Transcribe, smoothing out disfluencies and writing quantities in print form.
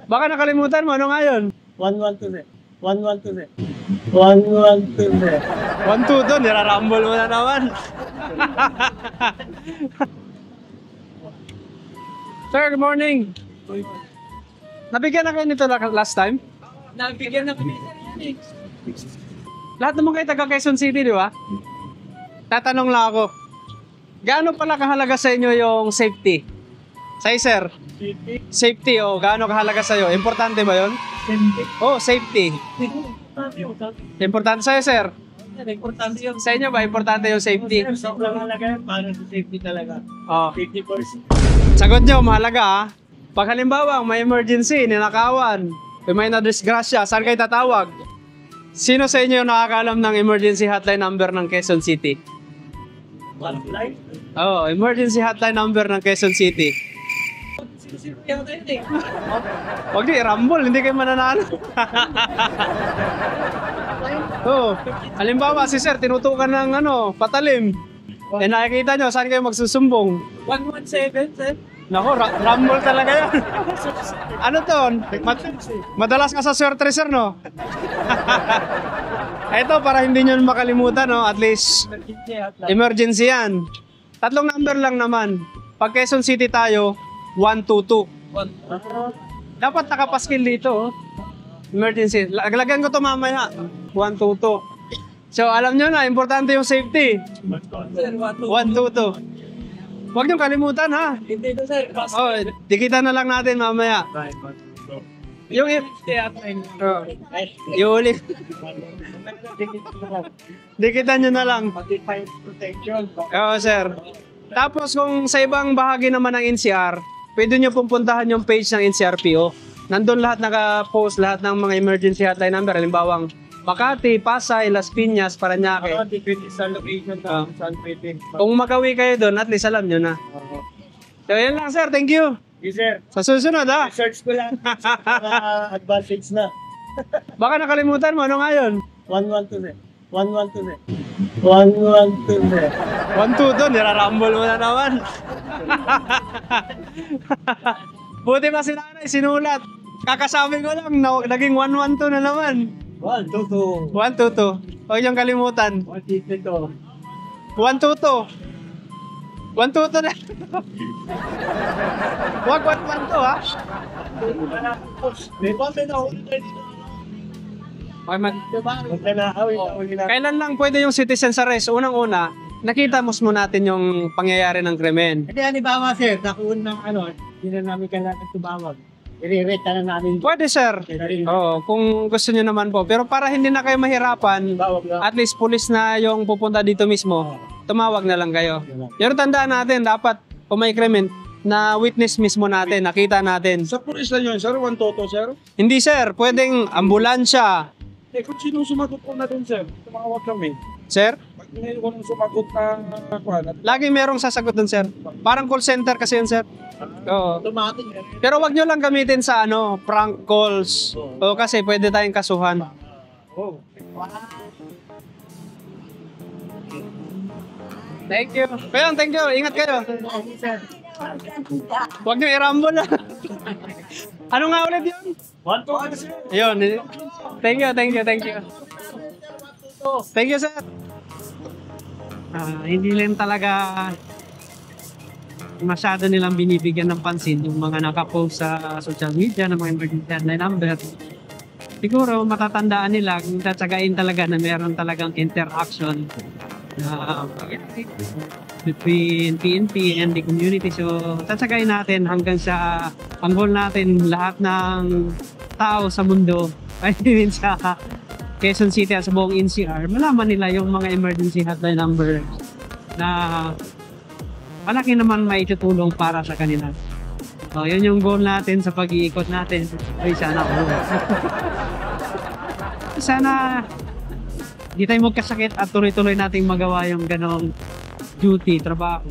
Baka nakalimutan mo, ano nga yun? 112 eh. 112 eh. 112 eh. 1-2 doon, nirarambol mo na naman. Sir, good morning. Nabigyan na kayo nito last time? Nabigyan na kami. Lahat naman kayo taga Quezon City, di ba? Tatanong lang ako. Gaano pala kahalaga sa inyo yung safety? Sa'yo, sir? Safety, oh. Gaano kahalaga sa'yo? Importante ba yun? Oh, safety. Importante sa'yo, sir? Importante yun. Sa inyo ba, importante yung safety? Sobrang halaga yan. Para sa safety talaga. Oh. 50%. Sagot nyo, mahalaga ha. Pag halimbawa, may emergency, ninakawan, may na-disgrasya, saan kayo tatawag? Sino sa inyo yung nakakaalam ng emergency hotline number ng Quezon City? Oh, emergency hotline number ng Quezon City. Huwag niyo i-rumble, hindi kayo mananalo. Oh, halimbawa si sir, tinutukan ng patalim. Eh nakikita nyo, saan kayo magsusumbong? 117, sir. Nako, rumble talaga yan. Ano to? Madalas ka sa swerte, sir, no? Ito, para hindi nyo makalimutan, no? At least, emergency yan. Tatlong number lang naman. Pag Quezon City tayo, 122. Dapat nakapaskil dito, oh. Emergency. Lagyan ko to mamaya. 122. So, alam nyo na, importante yung safety. 122. Huwag niyong kalimutan, ha? Hindi ito, sir. Oh, dikita na lang natin mamaya. Yung ulit. Dikitan nyo na lang. Protection. Oo, sir. Tapos kung sa ibang bahagi naman ng NCR, pwede nyo pupuntahan yung page ng NCRPO. Nandun lahat naka-post, lahat ng mga emergency hotline number. Halimbawang Makati, Pasay, Las Piñas, Parañaque. Depende sa location na saan pwede. Kung magawi kayo doon, at least alam nyo na. So, yan lang, sir. Thank you. Yes, sir. Sa susunod, ha? Search ko lang. Advantage na. Baka nakalimutan mo. Ano nga yun? 112 eh. 112 eh. 112 eh. 1-2 doon, nirarambol mo na naman. Buti pa si nanay, sinulat. Kakasabi ko lang, naging 1-1-2 na naman. 122. 1-2-2. Huwag niyong kalimutan. 122. 1-2-2. 1-2-2 na. Huwag 1-1-2, ha? May pampi na huli tayo dito. Okay, Kailan? kailan lang pwede yung citizen's arrest? Unang-una, nakita mo natin yung pangyayari ng krimen. Hindi, halimbawa, sir, nakuun ng hindi na namin kailangan tumawag. I-rate na namin. Pwede, sir. Oo, kung gusto nyo naman po. Pero para hindi na kayo mahirapan, at least police na yung pupunta dito mismo, tumawag na lang kayo. Pero tandaan natin, dapat kung may krimen, na witness mismo natin, nakita natin. Sa pulis na yun, sir, 122, sir? Hindi, sir. Pwedeng ambulansya. Eh, kung sino sumagot ko na din, sir, tumawag kami. Sir? Pag may ko nang sumagot na kuhan, Lagi merong sasagot dun, sir. Parang call center kasi yun, sir. Oo. automatic. Pero wag nyo lang gamitin sa prank calls. O kasi pwede tayong kasuhan. Oh. Thank you. Kaya, thank you. Ingat kayo. Huwag nyo i-rumble. Ano nga ulit yun? 122, sir. Ayun. Thank you, thank you, thank you. Thank you, sir. Hindi lang talaga masyado nilang binibigyan ng pansin yung mga nakapost sa social media ng mga emergency hotline number. Siguro matatandaan nila kung tatsagain talaga na meron talagang interaction between PNP and the community. So tatsagain natin hanggang sa ang goal natin, lahat ng tao sa mundo ay din sa Quezon City at sa buong NCR, malaman nila yung mga emergency hotline number na malaki naman may tutulong para sa kanila. So, yun yung goal natin sa pag-iikot natin. Ay, sana sana di tayo magkasakit at tuloy-tuloy nating magawa yung ganong duty, trabaho.